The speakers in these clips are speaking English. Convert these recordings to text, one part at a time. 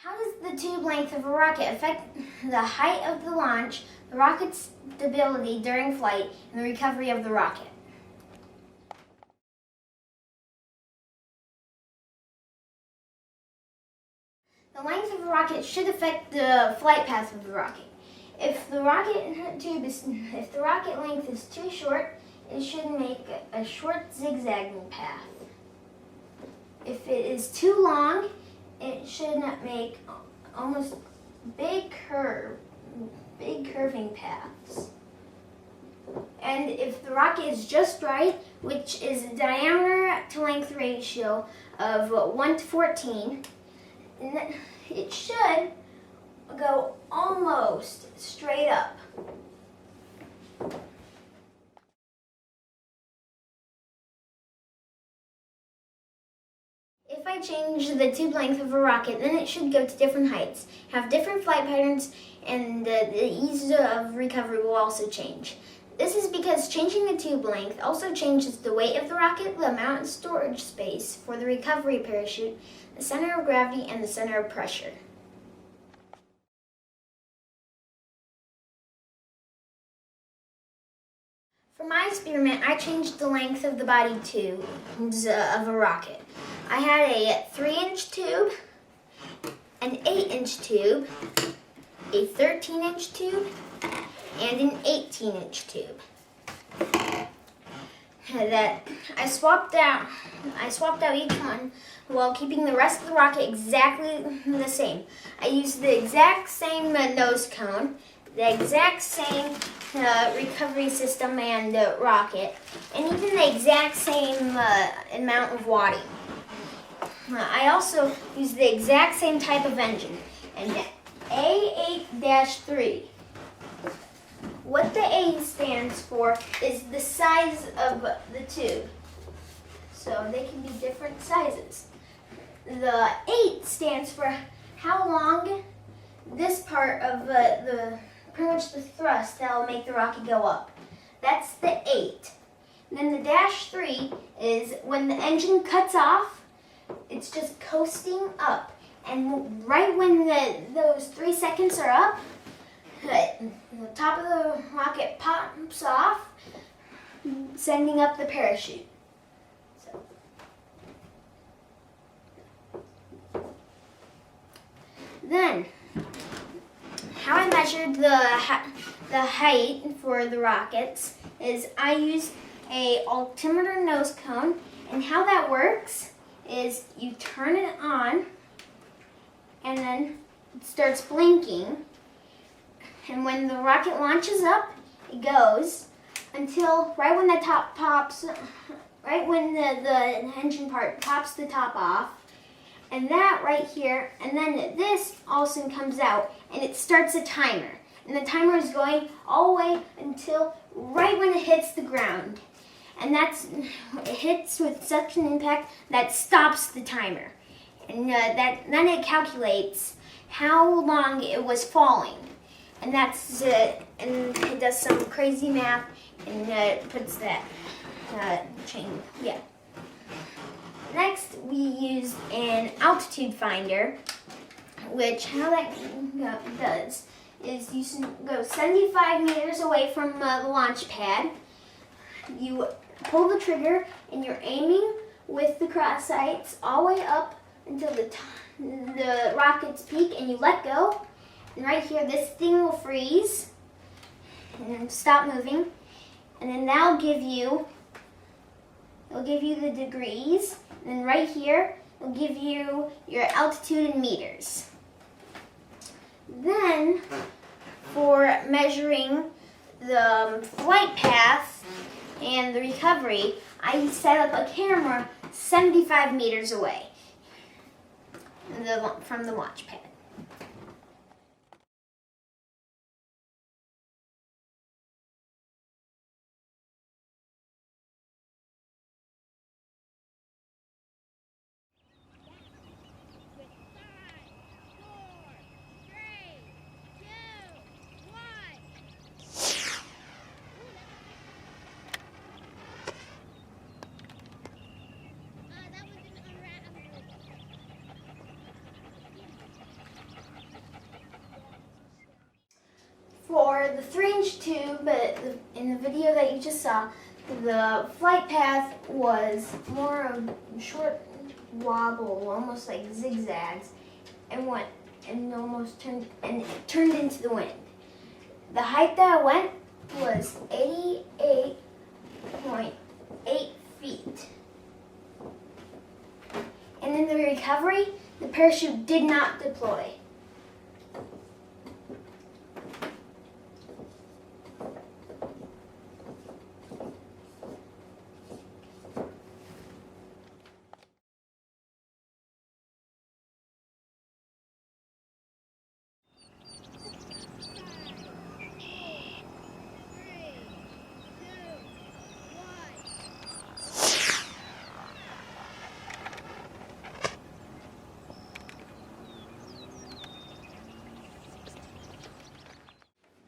How does the tube length of a rocket affect the height of the launch, the rocket's stability during flight, and the recovery of the rocket? The length of a rocket should affect the flight path of the rocket. If the rocket length is too short, it should make a short zigzagging path. If it is too long, it should make almost big curving paths. And if the rocket is just right, which is a diameter to length ratio of 1:14, it should go almost straight up. If I change the tube length of a rocket, then it should go to different heights, have different flight patterns, and the ease of recovery will also change. This is because changing the tube length also changes the weight of the rocket, the amount of storage space for the recovery parachute, the center of gravity, and the center of pressure. For my experiment, I changed the length of the body tubes of a rocket. I had a 3-inch tube, an 8-inch tube, a 13-inch tube, and an 18-inch tube. That I swapped out each one while keeping the rest of the rocket exactly the same. I used the exact same nose cone, the exact same recovery system and rocket, and even the exact same amount of wadding. I also used the exact same type of engine, an A8-3. What the A stands for is the size of the tube. So they can be different sizes. The 8 stands for how long this part of pretty much the thrust that will make the rocket go up. That's the 8. And then the -3 is when the engine cuts off, it's just coasting up. And right when those 3 seconds are up, the top of the rocket pops off, sending up the parachute. Then, how I measured the height for the rockets is I used a altimeter nose cone, and how that works is you turn it on, and then it starts blinking. And when the rocket launches up, it goes until right when the top pops, right when the engine part pops the top off, and that right here, and then this also comes out, and it starts a timer. And the timer is going all the way until right when it hits the ground. And it hits with such an impact that stops the timer. And then it calculates how long it was falling. And and it does some crazy math, and puts that chain, yeah. Next, we used an altitude finder, which how that does is you go 75 meters away from the launch pad. You pull the trigger, and you're aiming with the cross sights all the way up until the rocket's peak, and you let go. And right here, this thing will freeze and stop moving, and then that'll give you the degrees. And then right here, it'll give you your altitude in meters. Then, for measuring the flight path and the recovery, I set up a camera 75 meters away from the launch pad. For the 3-inch tube, in the video that you just saw, the flight path was more of a short wobble, almost like zigzags, and it turned into the wind. The height that I went was 88.8 feet. And in the recovery, the parachute did not deploy.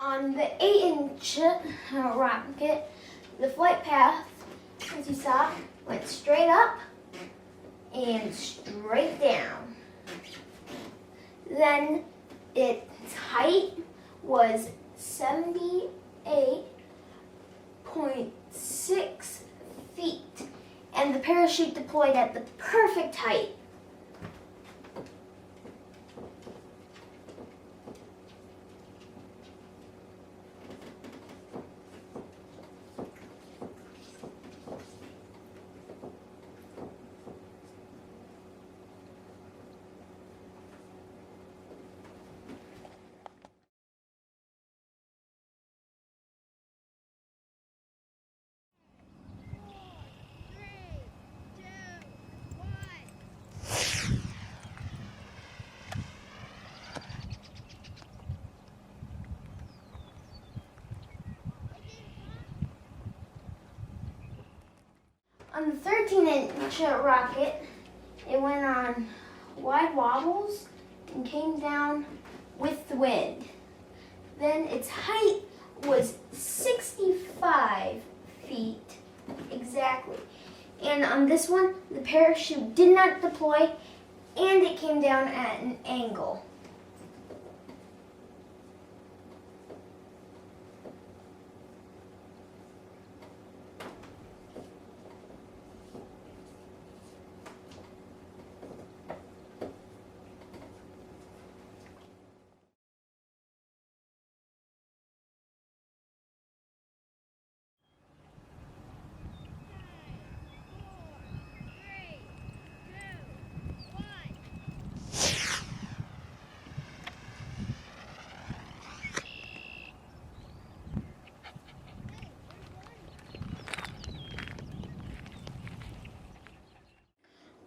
On the 8-inch rocket, the flight path, as you saw, went straight up and straight down. Then its height was 78.6 feet, and the parachute deployed at the perfect height. On the 13-inch rocket, it went on wide wobbles and came down with the wind. Then its height was 65 feet exactly. And on this one, the parachute did not deploy and it came down at an angle.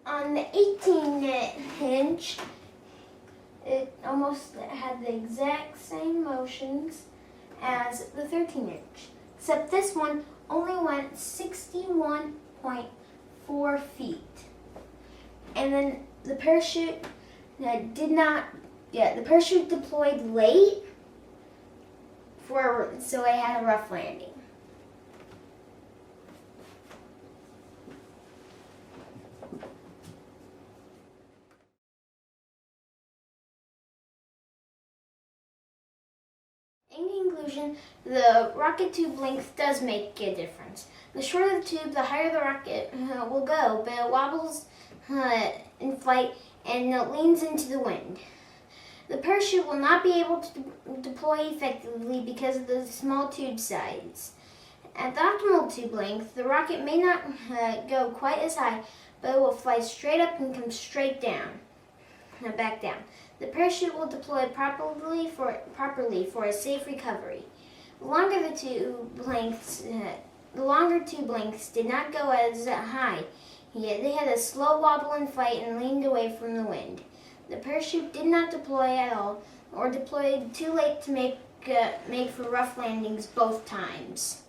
On the 18-inch, it almost had the exact same motions as the 13-inch, except this one only went 61.4 feet. And then the parachute the parachute deployed late, so it had a rough landing. In conclusion, the rocket tube length does make a difference. The shorter the tube, the higher the rocket will go, but it wobbles in flight and it leans into the wind. The parachute will not be able to deploy effectively because of the small tube size. At the optimal tube length, the rocket may not go quite as high, but it will fly straight up and come straight down. Back down. The parachute will deploy properly for a safe recovery. The longer tube lengths did not go as high, yet they had a slow wobble in flight and leaned away from the wind. The parachute did not deploy at all, or deployed too late to make for rough landings both times.